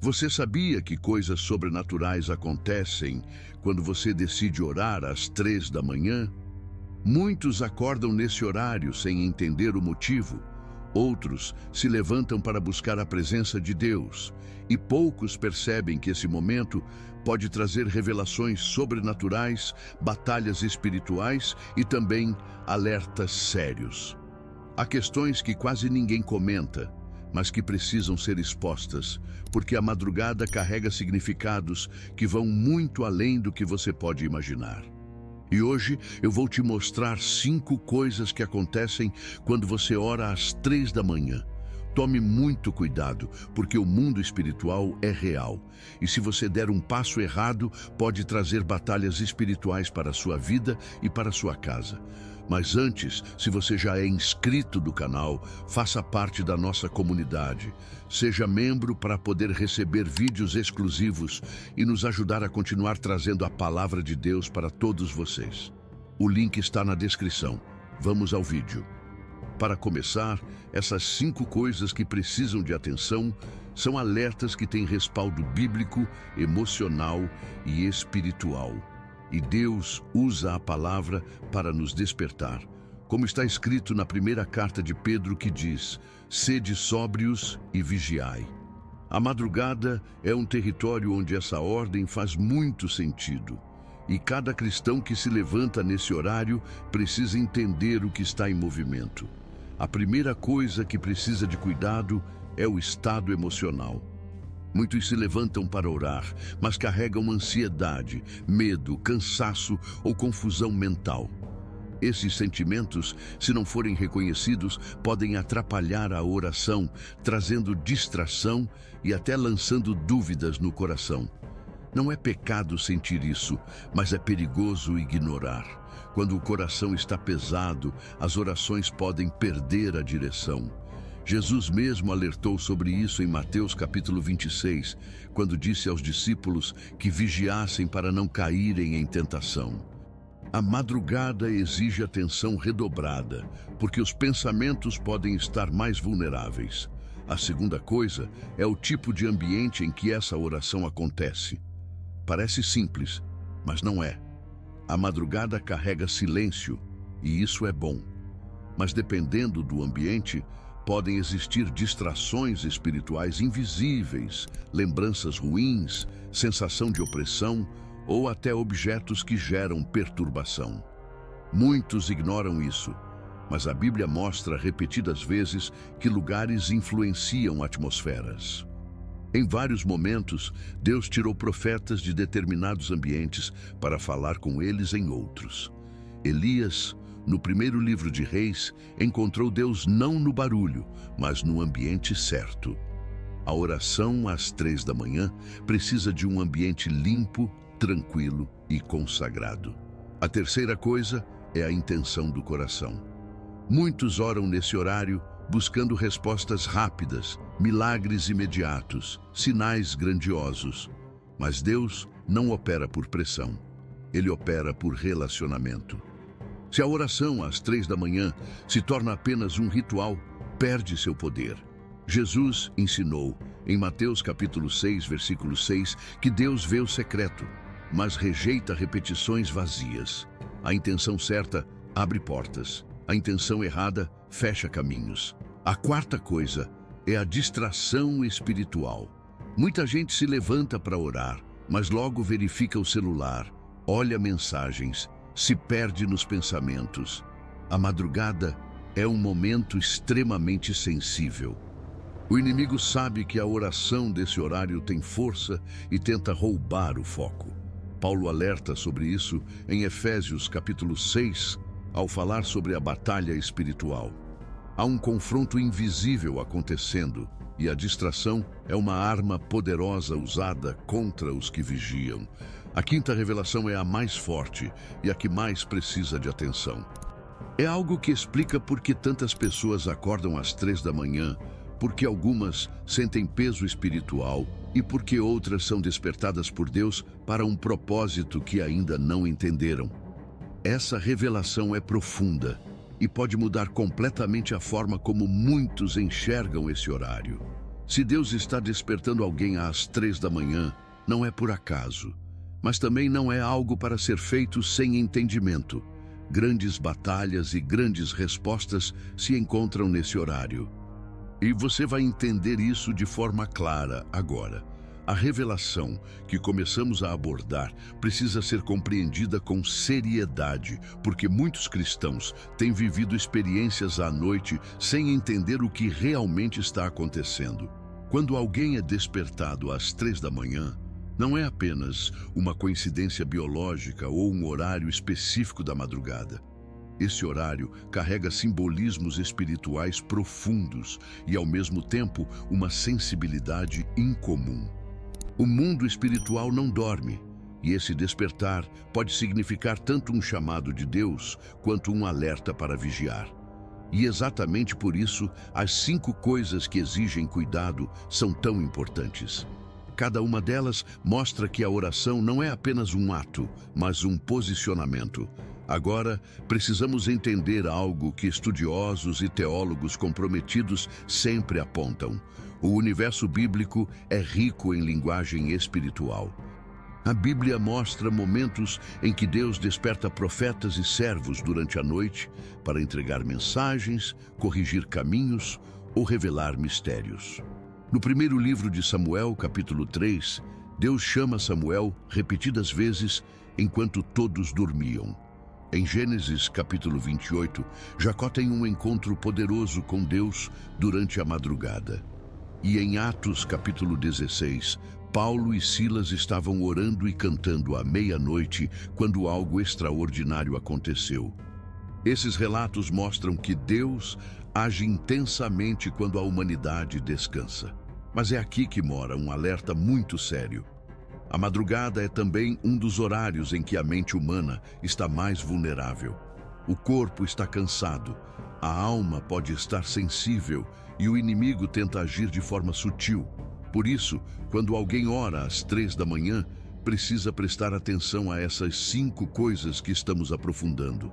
Você sabia que coisas sobrenaturais acontecem quando você decide orar às 3 da manhã? Muitos acordam nesse horário sem entender o motivo. Outros se levantam para buscar a presença de Deus, e poucos percebem que esse momento pode trazer revelações sobrenaturais, batalhas espirituais e também alertas sérios. Há questões que quase ninguém comenta, mas que precisam ser expostas, porque a madrugada carrega significados que vão muito além do que você pode imaginar. E hoje eu vou te mostrar 5 coisas que acontecem quando você ora às 3 da manhã. Tome muito cuidado, porque o mundo espiritual é real. E se você der um passo errado, pode trazer batalhas espirituais para a sua vida e para a sua casa. Mas antes, se você já é inscrito do canal, faça parte da nossa comunidade. Seja membro para poder receber vídeos exclusivos e nos ajudar a continuar trazendo a palavra de Deus para todos vocês. O link está na descrição. Vamos ao vídeo. Para começar, essas 5 coisas que precisam de atenção são alertas que têm respaldo bíblico, emocional e espiritual. E Deus usa a palavra para nos despertar. Como está escrito na primeira carta de Pedro, que diz: sede sóbrios e vigiai. A madrugada é um território onde essa ordem faz muito sentido. E cada cristão que se levanta nesse horário precisa entender o que está em movimento. A primeira coisa que precisa de cuidado é o estado emocional. Muitos se levantam para orar, mas carregam ansiedade, medo, cansaço ou confusão mental. Esses sentimentos, se não forem reconhecidos, podem atrapalhar a oração, trazendo distração e até lançando dúvidas no coração. Não é pecado sentir isso, mas é perigoso ignorar. Quando o coração está pesado, as orações podem perder a direção. Jesus mesmo alertou sobre isso em Mateus capítulo 26, quando disse aos discípulos que vigiassem para não caírem em tentação. A madrugada exige atenção redobrada, porque os pensamentos podem estar mais vulneráveis. A segunda coisa é o tipo de ambiente em que essa oração acontece. Parece simples, mas não é. A madrugada carrega silêncio, e isso é bom. Mas dependendo do ambiente, podem existir distrações espirituais invisíveis, lembranças ruins, sensação de opressão ou até objetos que geram perturbação. Muitos ignoram isso, mas a Bíblia mostra repetidas vezes que lugares influenciam atmosferas. Em vários momentos, Deus tirou profetas de determinados ambientes para falar com eles em outros. Elias, no primeiro livro de Reis, encontrou Deus não no barulho, mas no ambiente certo. A oração às 3 da manhã precisa de um ambiente limpo, tranquilo e consagrado. A terceira coisa é a intenção do coração. Muitos oram nesse horário buscando respostas rápidas, milagres imediatos, sinais grandiosos. Mas Deus não opera por pressão. Ele opera por relacionamento. Se a oração às 3 da manhã se torna apenas um ritual, perde seu poder. Jesus ensinou, em Mateus capítulo 6, versículo 6, que Deus vê o secreto, mas rejeita repetições vazias. A intenção certa abre portas. A intenção errada fecha caminhos. A quarta coisa é a distração espiritual. Muita gente se levanta para orar, mas logo verifica o celular, olha mensagens, se perde nos pensamentos. A madrugada é um momento extremamente sensível. O inimigo sabe que a oração desse horário tem força e tenta roubar o foco. Paulo alerta sobre isso em Efésios capítulo 6, ao falar sobre a batalha espiritual. Há um confronto invisível acontecendo, e a distração é uma arma poderosa usada contra os que vigiam. A quinta revelação é a mais forte e a que mais precisa de atenção. É algo que explica por que tantas pessoas acordam às 3 da manhã, porque algumas sentem peso espiritual e porque outras são despertadas por Deus para um propósito que ainda não entenderam. Essa revelação é profunda e pode mudar completamente a forma como muitos enxergam esse horário. Se Deus está despertando alguém às 3 da manhã, não é por acaso, mas também não é algo para ser feito sem entendimento. Grandes batalhas e grandes respostas se encontram nesse horário. E você vai entender isso de forma clara agora. A revelação que começamos a abordar precisa ser compreendida com seriedade, porque muitos cristãos têm vivido experiências à noite sem entender o que realmente está acontecendo. Quando alguém é despertado às 3 da manhã, não é apenas uma coincidência biológica ou um horário específico da madrugada. Esse horário carrega simbolismos espirituais profundos e, ao mesmo tempo, uma sensibilidade incomum. O mundo espiritual não dorme, e esse despertar pode significar tanto um chamado de Deus quanto um alerta para vigiar. E exatamente por isso, as 5 coisas que exigem cuidado são tão importantes. Cada uma delas mostra que a oração não é apenas um ato, mas um posicionamento. Agora, precisamos entender algo que estudiosos e teólogos comprometidos sempre apontam. O universo bíblico é rico em linguagem espiritual. A Bíblia mostra momentos em que Deus desperta profetas e servos durante a noite para entregar mensagens, corrigir caminhos ou revelar mistérios. No primeiro livro de Samuel, capítulo 3, Deus chama Samuel repetidas vezes enquanto todos dormiam. Em Gênesis, capítulo 28, Jacó tem um encontro poderoso com Deus durante a madrugada. E em Atos, capítulo 16, Paulo e Silas estavam orando e cantando à meia-noite quando algo extraordinário aconteceu. Esses relatos mostram que Deus age intensamente quando a humanidade descansa. Mas é aqui que mora um alerta muito sério. A madrugada é também um dos horários em que a mente humana está mais vulnerável. O corpo está cansado, a alma pode estar sensível e o inimigo tenta agir de forma sutil. Por isso, quando alguém ora às 3 da manhã, precisa prestar atenção a essas 5 coisas que estamos aprofundando.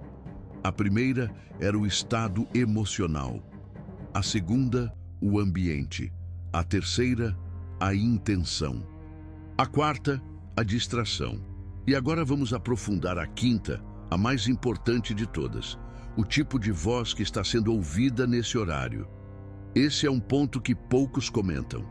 A primeira era o estado emocional. A segunda, o ambiente. A terceira, a intenção. A quarta, a distração. E agora vamos aprofundar a quinta, a mais importante de todas. O tipo de voz que está sendo ouvida nesse horário. Esse é um ponto que poucos comentam.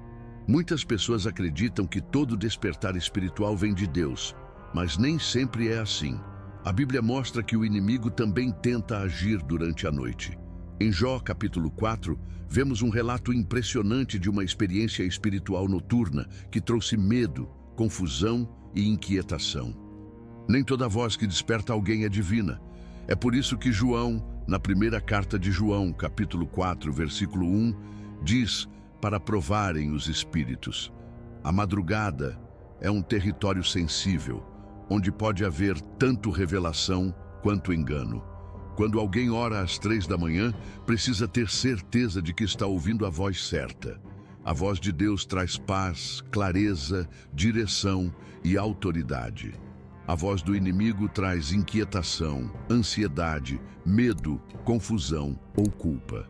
Muitas pessoas acreditam que todo despertar espiritual vem de Deus, mas nem sempre é assim. A Bíblia mostra que o inimigo também tenta agir durante a noite. Em Jó, capítulo 4, vemos um relato impressionante de uma experiência espiritual noturna que trouxe medo, confusão e inquietação. Nem toda voz que desperta alguém é divina. É por isso que João, na primeira carta de João, capítulo 4, versículo 1, diz para provarem os espíritos. A madrugada é um território sensível, onde pode haver tanto revelação quanto engano. Quando alguém ora às 3 da manhã, precisa ter certeza de que está ouvindo a voz certa. A voz de Deus traz paz, clareza, direção e autoridade. A voz do inimigo traz inquietação, ansiedade, medo, confusão ou culpa.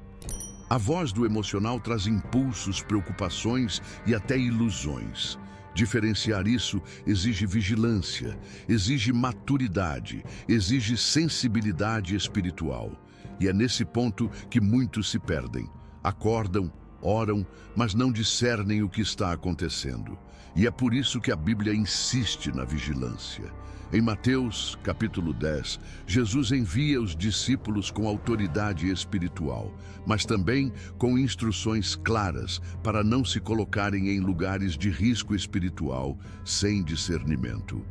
A voz do emocional traz impulsos, preocupações e até ilusões. Diferenciar isso exige vigilância, exige maturidade, exige sensibilidade espiritual. E é nesse ponto que muitos se perdem. Acordam, oram, mas não discernem o que está acontecendo. E é por isso que a Bíblia insiste na vigilância. Em Mateus, capítulo 10, Jesus envia os discípulos com autoridade espiritual, mas também com instruções claras para não se colocarem em lugares de risco espiritual sem discernimento.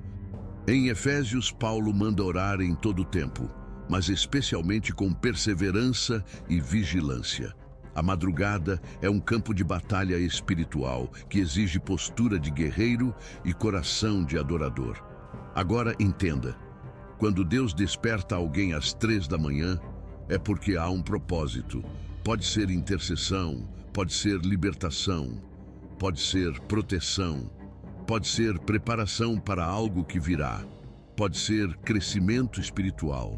Em Efésios, Paulo manda orar em todo o tempo, mas especialmente com perseverança e vigilância. A madrugada é um campo de batalha espiritual que exige postura de guerreiro e coração de adorador. Agora entenda, quando Deus desperta alguém às 3 da manhã, é porque há um propósito. Pode ser intercessão, pode ser libertação, pode ser proteção, pode ser preparação para algo que virá, pode ser crescimento espiritual.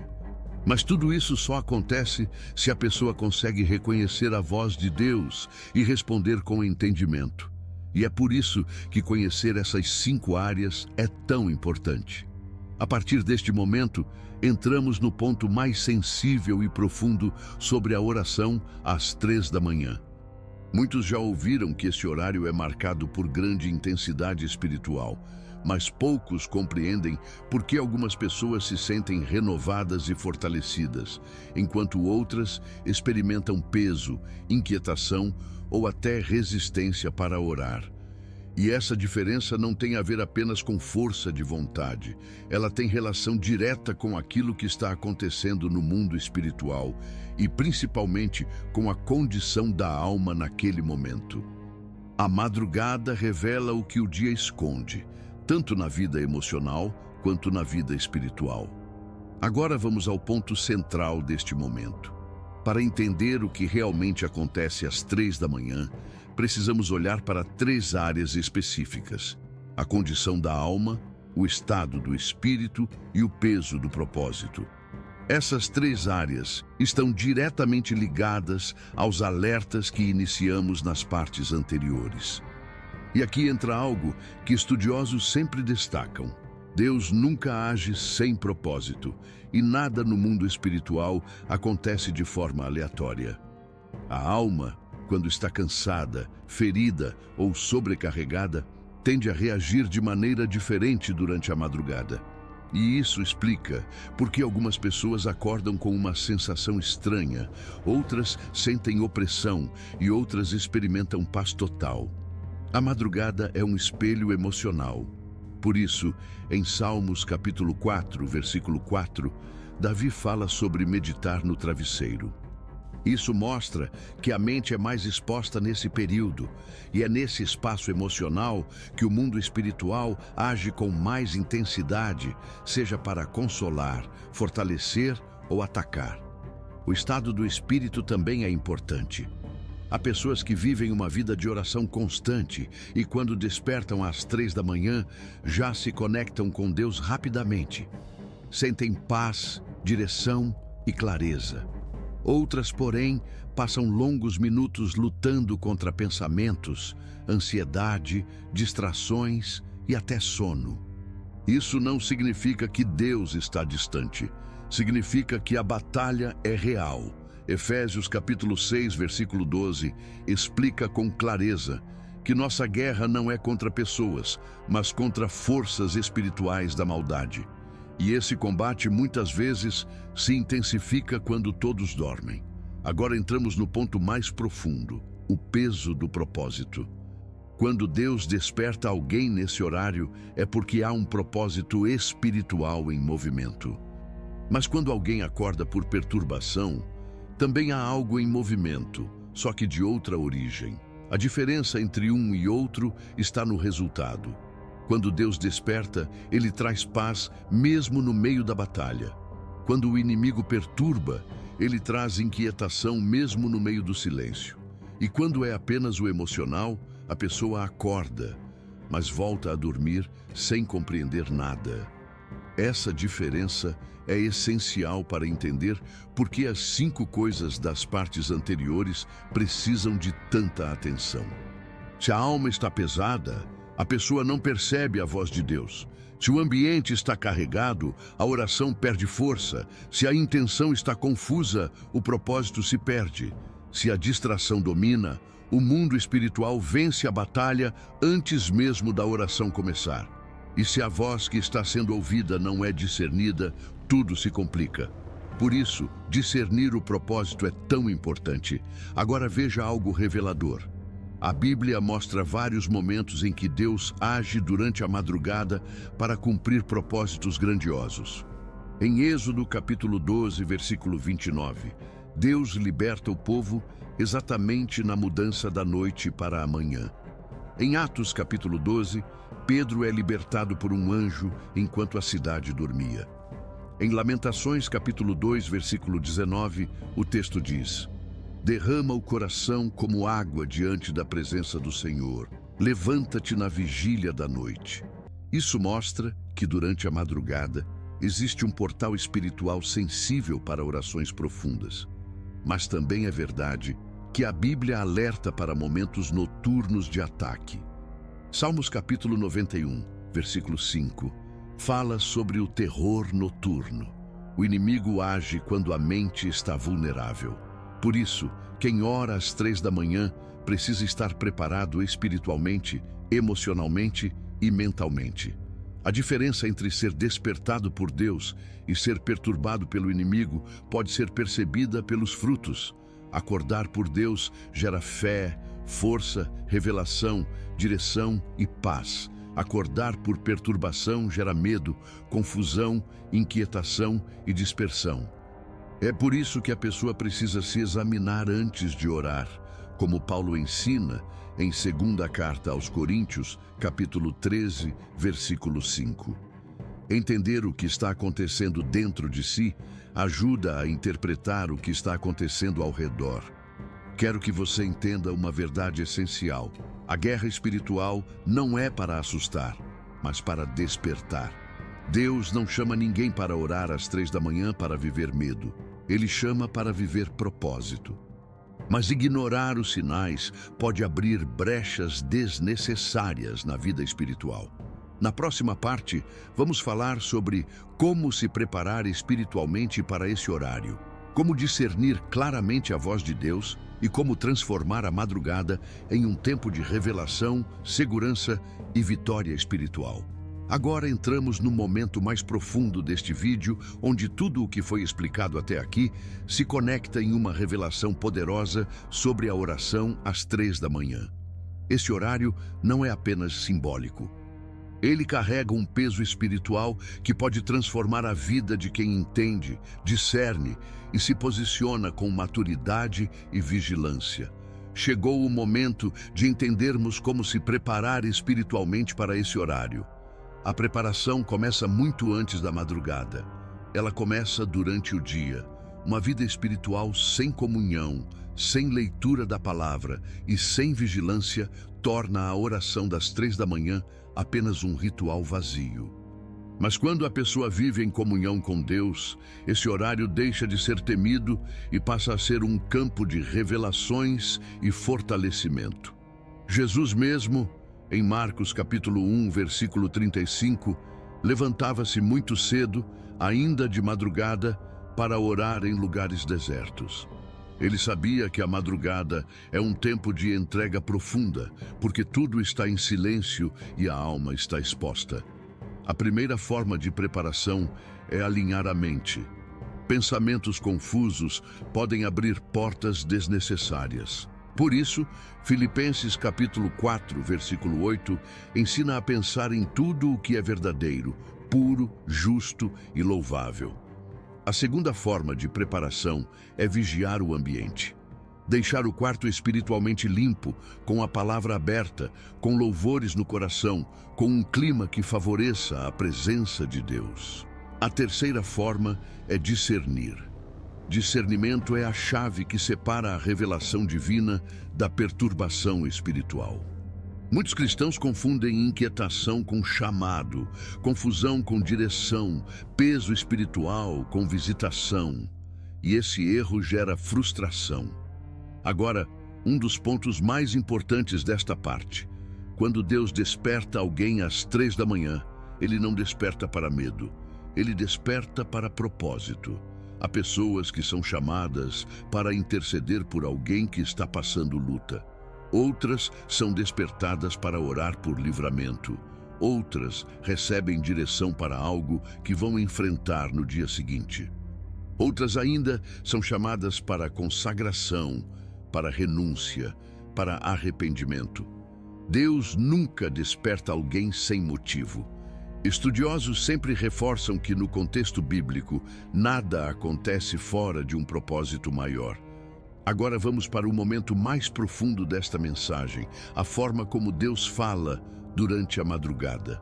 Mas tudo isso só acontece se a pessoa consegue reconhecer a voz de Deus e responder com entendimento. E é por isso que conhecer essas 5 áreas é tão importante. A partir deste momento, entramos no ponto mais sensível e profundo sobre a oração às 3 da manhã. Muitos já ouviram que esse horário é marcado por grande intensidade espiritual, mas poucos compreendem por que algumas pessoas se sentem renovadas e fortalecidas, enquanto outras experimentam peso, inquietação ou até resistência para orar. E essa diferença não tem a ver apenas com força de vontade. Ela tem relação direta com aquilo que está acontecendo no mundo espiritual e principalmente com a condição da alma naquele momento. A madrugada revela o que o dia esconde, tanto na vida emocional quanto na vida espiritual. Agora vamos ao ponto central deste momento. Para entender o que realmente acontece às 3 da manhã, precisamos olhar para 3 áreas específicas: a condição da alma, o estado do espírito e o peso do propósito. Essas 3 áreas estão diretamente ligadas aos alertas que iniciamos nas partes anteriores. E aqui entra algo que estudiosos sempre destacam: Deus nunca age sem propósito, e nada no mundo espiritual acontece de forma aleatória. A alma, quando está cansada, ferida ou sobrecarregada, tende a reagir de maneira diferente durante a madrugada. E isso explica por que algumas pessoas acordam com uma sensação estranha, outras sentem opressão e outras experimentam paz total. A madrugada é um espelho emocional. Por isso, em Salmos capítulo 4, versículo 4, Davi fala sobre meditar no travesseiro. Isso mostra que a mente é mais exposta nesse período, e é nesse espaço emocional que o mundo espiritual age com mais intensidade, seja para consolar, fortalecer ou atacar. O estado do espírito também é importante. Há pessoas que vivem uma vida de oração constante e, quando despertam às 3 da manhã, já se conectam com Deus rapidamente. Sentem paz, direção e clareza. Outras, porém, passam longos minutos lutando contra pensamentos, ansiedade, distrações e até sono. Isso não significa que Deus está distante. Significa que a batalha é real. Efésios capítulo 6, versículo 12, explica com clareza que nossa guerra não é contra pessoas, mas contra forças espirituais da maldade. E esse combate muitas vezes se intensifica quando todos dormem. Agora entramos no ponto mais profundo, o peso do propósito. Quando Deus desperta alguém nesse horário, é porque há um propósito espiritual em movimento. Mas quando alguém acorda por perturbação, também há algo em movimento, só que de outra origem. A diferença entre um e outro está no resultado. Quando Deus desperta, Ele traz paz mesmo no meio da batalha. Quando o inimigo perturba, Ele traz inquietação mesmo no meio do silêncio. E quando é apenas o emocional, a pessoa acorda, mas volta a dormir sem compreender nada. Essa diferença é essencial para entender por que as 5 coisas das partes anteriores precisam de tanta atenção. Se a alma está pesada, a pessoa não percebe a voz de Deus. Se o ambiente está carregado, a oração perde força. Se a intenção está confusa, o propósito se perde. Se a distração domina, o mundo espiritual vence a batalha antes mesmo da oração começar. E se a voz que está sendo ouvida não é discernida, tudo se complica. Por isso, discernir o propósito é tão importante. Agora veja algo revelador. A Bíblia mostra vários momentos em que Deus age durante a madrugada para cumprir propósitos grandiosos. Em Êxodo capítulo 12, versículo 29, Deus liberta o povo exatamente na mudança da noite para a manhã. Em Atos capítulo 12, Pedro é libertado por um anjo enquanto a cidade dormia. Em Lamentações capítulo 2, versículo 19, o texto diz: derrama o coração como água diante da presença do Senhor. Levanta-te na vigília da noite. Isso mostra que durante a madrugada, Existe um portal espiritual sensível para orações profundas. Mas também é verdade que a Bíblia alerta para momentos noturnos de ataque. Salmos capítulo 91, versículo 5, fala sobre o terror noturno. O inimigo age quando a mente está vulnerável. Por isso, quem ora às 3 da manhã precisa estar preparado espiritualmente, emocionalmente e mentalmente. A diferença entre ser despertado por Deus e ser perturbado pelo inimigo pode ser percebida pelos frutos. Acordar por Deus gera fé, força, revelação, direção e paz. Acordar por perturbação gera medo, confusão, inquietação e dispersão. É por isso que a pessoa precisa se examinar antes de orar, como Paulo ensina em 2ª Carta aos Coríntios, capítulo 13, versículo 5. Entender o que está acontecendo dentro de si ajuda a interpretar o que está acontecendo ao redor. Quero que você entenda uma verdade essencial. A guerra espiritual não é para assustar, mas para despertar. Deus não chama ninguém para orar às 3 da manhã para viver medo. Ele chama para viver propósito. Mas ignorar os sinais pode abrir brechas desnecessárias na vida espiritual. Na próxima parte, vamos falar sobre como se preparar espiritualmente para esse horário, como discernir claramente a voz de Deus e como transformar a madrugada em um tempo de revelação, segurança e vitória espiritual. Agora entramos no momento mais profundo deste vídeo, onde tudo o que foi explicado até aqui se conecta em uma revelação poderosa sobre a oração às 3 da manhã. Esse horário não é apenas simbólico. Ele carrega um peso espiritual que pode transformar a vida de quem entende, discerne e se posiciona com maturidade e vigilância. Chegou o momento de entendermos como se preparar espiritualmente para esse horário. A preparação começa muito antes da madrugada. Ela começa durante o dia. Uma vida espiritual sem comunhão, sem leitura da palavra e sem vigilância torna a oração das 3 da manhã apenas um ritual vazio. Mas quando a pessoa vive em comunhão com Deus, esse horário deixa de ser temido e passa a ser um campo de revelações e fortalecimento. Jesus mesmo, em Marcos capítulo 1, versículo 35, levantava-se muito cedo, ainda de madrugada, para orar em lugares desertos. Ele sabia que a madrugada é um tempo de entrega profunda, porque tudo está em silêncio e a alma está exposta. A primeira forma de preparação é alinhar a mente. Pensamentos confusos podem abrir portas desnecessárias. Por isso, Filipenses capítulo 4, versículo 8, ensina a pensar em tudo o que é verdadeiro, puro, justo e louvável. A segunda forma de preparação é vigiar o ambiente. Deixar o quarto espiritualmente limpo, com a palavra aberta, com louvores no coração, com um clima que favoreça a presença de Deus. A terceira forma é discernir. Discernimento é a chave que separa a revelação divina da perturbação espiritual. Muitos cristãos confundem inquietação com chamado, confusão com direção, peso espiritual com visitação. E esse erro gera frustração. Agora, um dos pontos mais importantes desta parte. Quando Deus desperta alguém às 3 da manhã, Ele não desperta para medo, Ele desperta para propósito. Há pessoas que são chamadas para interceder por alguém que está passando luta. Outras são despertadas para orar por livramento. Outras recebem direção para algo que vão enfrentar no dia seguinte. Outras ainda são chamadas para consagração, para renúncia, para arrependimento. Deus nunca desperta alguém sem motivo. Estudiosos sempre reforçam que, no contexto bíblico, nada acontece fora de um propósito maior. Agora vamos para o momento mais profundo desta mensagem, a forma como Deus fala durante a madrugada.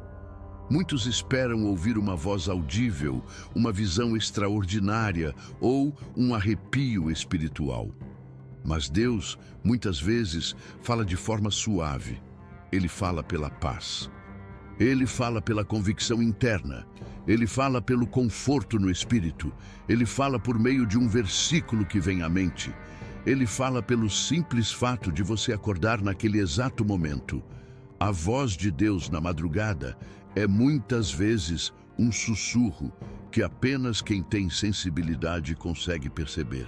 Muitos esperam ouvir uma voz audível, uma visão extraordinária ou um arrepio espiritual. Mas Deus, muitas vezes, fala de forma suave. Ele fala pela paz. Ele fala pela convicção interna. Ele fala pelo conforto no espírito. Ele fala por meio de um versículo que vem à mente. Ele fala pelo simples fato de você acordar naquele exato momento. A voz de Deus na madrugada é muitas vezes um sussurro que apenas quem tem sensibilidade consegue perceber.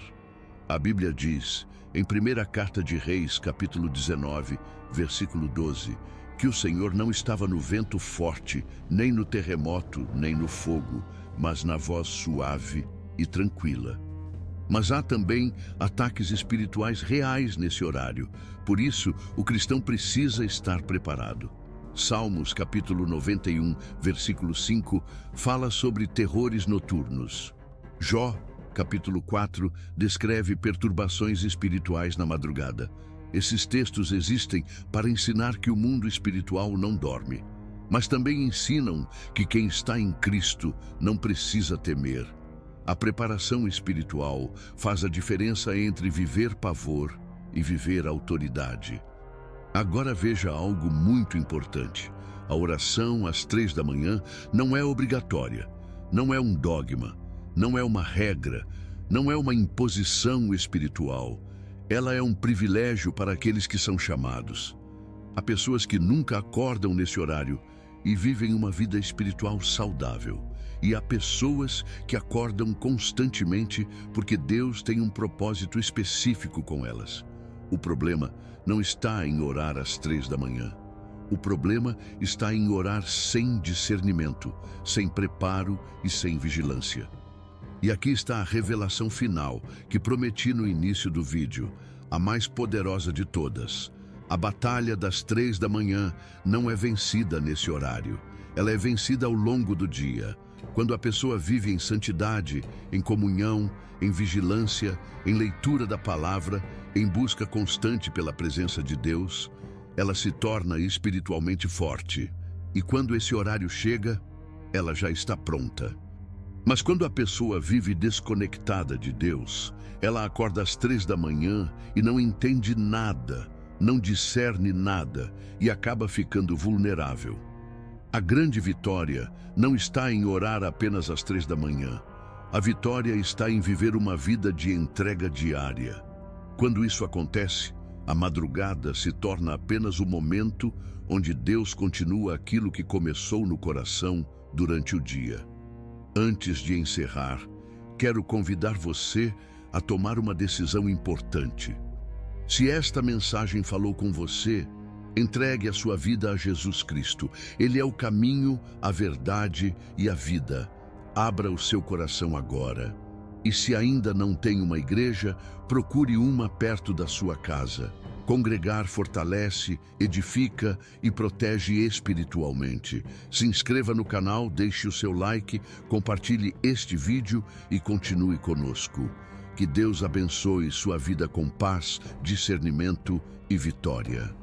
A Bíblia diz, em 1ª Carta de Reis, capítulo 19, versículo 12, que o Senhor não estava no vento forte, nem no terremoto, nem no fogo, mas na voz suave e tranquila. Mas há também ataques espirituais reais nesse horário. Por isso, o cristão precisa estar preparado. Salmos, capítulo 91, versículo 5, fala sobre terrores noturnos. Jó, capítulo 4, descreve perturbações espirituais na madrugada. Esses textos existem para ensinar que o mundo espiritual não dorme, mas também ensinam que quem está em Cristo não precisa temer. A preparação espiritual faz a diferença entre viver pavor e viver autoridade. Agora veja algo muito importante. A oração às 3 da manhã não é obrigatória, não é um dogma, não é uma regra, não é uma imposição espiritual. Ela é um privilégio para aqueles que são chamados. Há pessoas que nunca acordam nesse horário e vivem uma vida espiritual saudável. E há pessoas que acordam constantemente porque Deus tem um propósito específico com elas. O problema não está em orar às 3 da manhã. O problema está em orar sem discernimento, sem preparo e sem vigilância. E aqui está a revelação final que prometi no início do vídeo, a mais poderosa de todas. A batalha das 3 da manhã não é vencida nesse horário. Ela é vencida ao longo do dia. Quando a pessoa vive em santidade, em comunhão, em vigilância, em leitura da palavra, em busca constante pela presença de Deus, ela se torna espiritualmente forte. E quando esse horário chega, ela já está pronta. Mas quando a pessoa vive desconectada de Deus, ela acorda às 3 da manhã e não entende nada, não discerne nada e acaba ficando vulnerável. A grande vitória não está em orar apenas às 3 da manhã. A vitória está em viver uma vida de entrega diária. Quando isso acontece, a madrugada se torna apenas o momento onde Deus continua aquilo que começou no coração durante o dia. Antes de encerrar, quero convidar você a tomar uma decisão importante. Se esta mensagem falou com você, entregue a sua vida a Jesus Cristo. Ele é o caminho, a verdade e a vida. Abra o seu coração agora. E se ainda não tem uma igreja, procure uma perto da sua casa. Congregar fortalece, edifica e protege espiritualmente. Se inscreva no canal, deixe o seu like, compartilhe este vídeo e continue conosco. Que Deus abençoe sua vida com paz, discernimento e vitória.